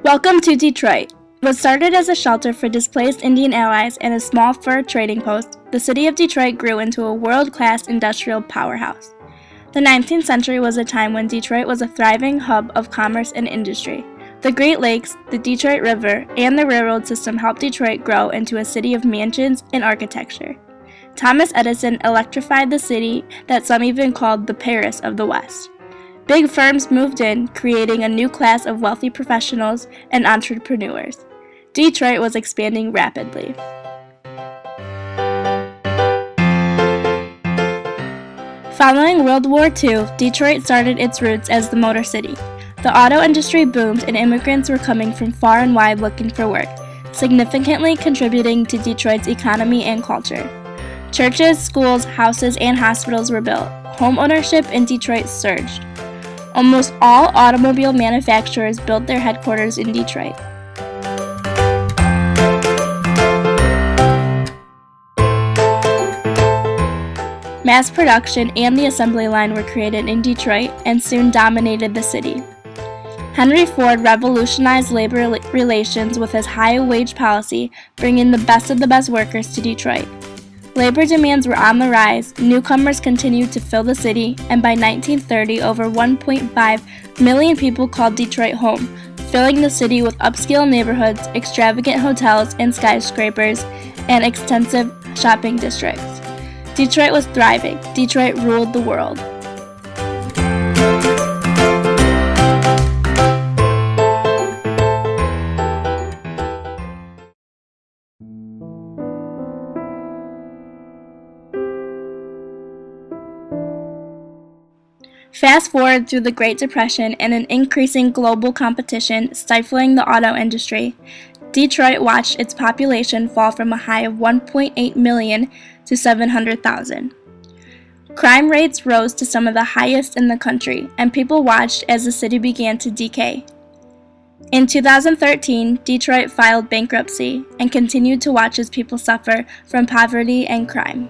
Welcome to Detroit. What started as a shelter for displaced Indian allies and a small fur trading post, the city of Detroit grew into a world-class industrial powerhouse. The 19th century was a time when Detroit was a thriving hub of commerce and industry. The Great Lakes, the Detroit River, and the railroad system helped Detroit grow into a city of mansions and architecture. Thomas Edison electrified the city that some even called the Paris of the West. Big firms moved in, creating a new class of wealthy professionals and entrepreneurs. Detroit was expanding rapidly. Following World War II, Detroit started its roots as the Motor City. The auto industry boomed and immigrants were coming from far and wide looking for work, significantly contributing to Detroit's economy and culture. Churches, schools, houses, and hospitals were built. Home ownership in Detroit surged. Almost all automobile manufacturers built their headquarters in Detroit. Mass production and the assembly line were created in Detroit and soon dominated the city. Henry Ford revolutionized labor relations with his high-wage policy, bringing the best workers to Detroit. Labor demands were on the rise, newcomers continued to fill the city, and by 1930, over 1.5 million people called Detroit home, filling the city with upscale neighborhoods, extravagant hotels and skyscrapers, and extensive shopping districts. Detroit was thriving. Detroit ruled the world. Fast forward through the Great Depression and an increasing global competition stifling the auto industry, Detroit watched its population fall from a high of 1.8 million to 700,000. Crime rates rose to some of the highest in the country, and people watched as the city began to decay. In 2013, Detroit filed bankruptcy and continued to watch as people suffer from poverty and crime.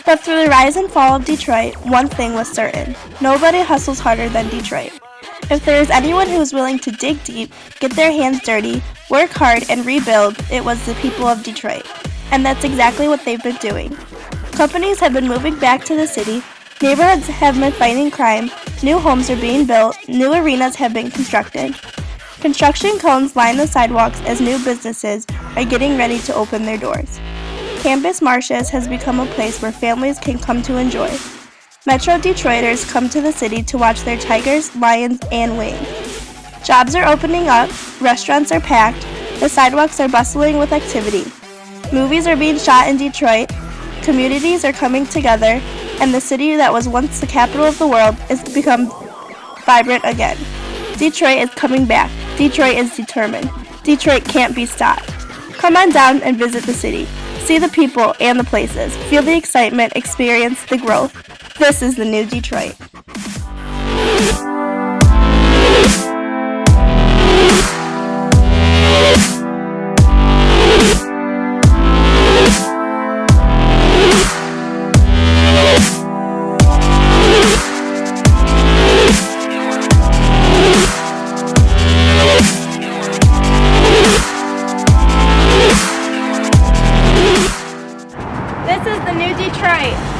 But through the rise and fall of Detroit, one thing was certain. Nobody hustles harder than Detroit. If there is anyone who is willing to dig deep, get their hands dirty, work hard, and rebuild, it was the people of Detroit. And that's exactly what they've been doing. Companies have been moving back to the city, neighborhoods have been fighting crime, new homes are being built, new arenas have been constructed. Construction cones line the sidewalks as new businesses are getting ready to open their doors. Campus Martius has become a place where families can come to enjoy. Metro Detroiters come to the city to watch their Tigers, Lions, and Wings. Jobs are opening up, restaurants are packed, the sidewalks are bustling with activity. Movies are being shot in Detroit, communities are coming together, and the city that was once the capital of the world has become vibrant again. Detroit is coming back. Detroit is determined. Detroit can't be stopped. Come on down and visit the city. See the people and the places. Feel the excitement, experience the growth. This is the new Detroit. This is the new Detroit.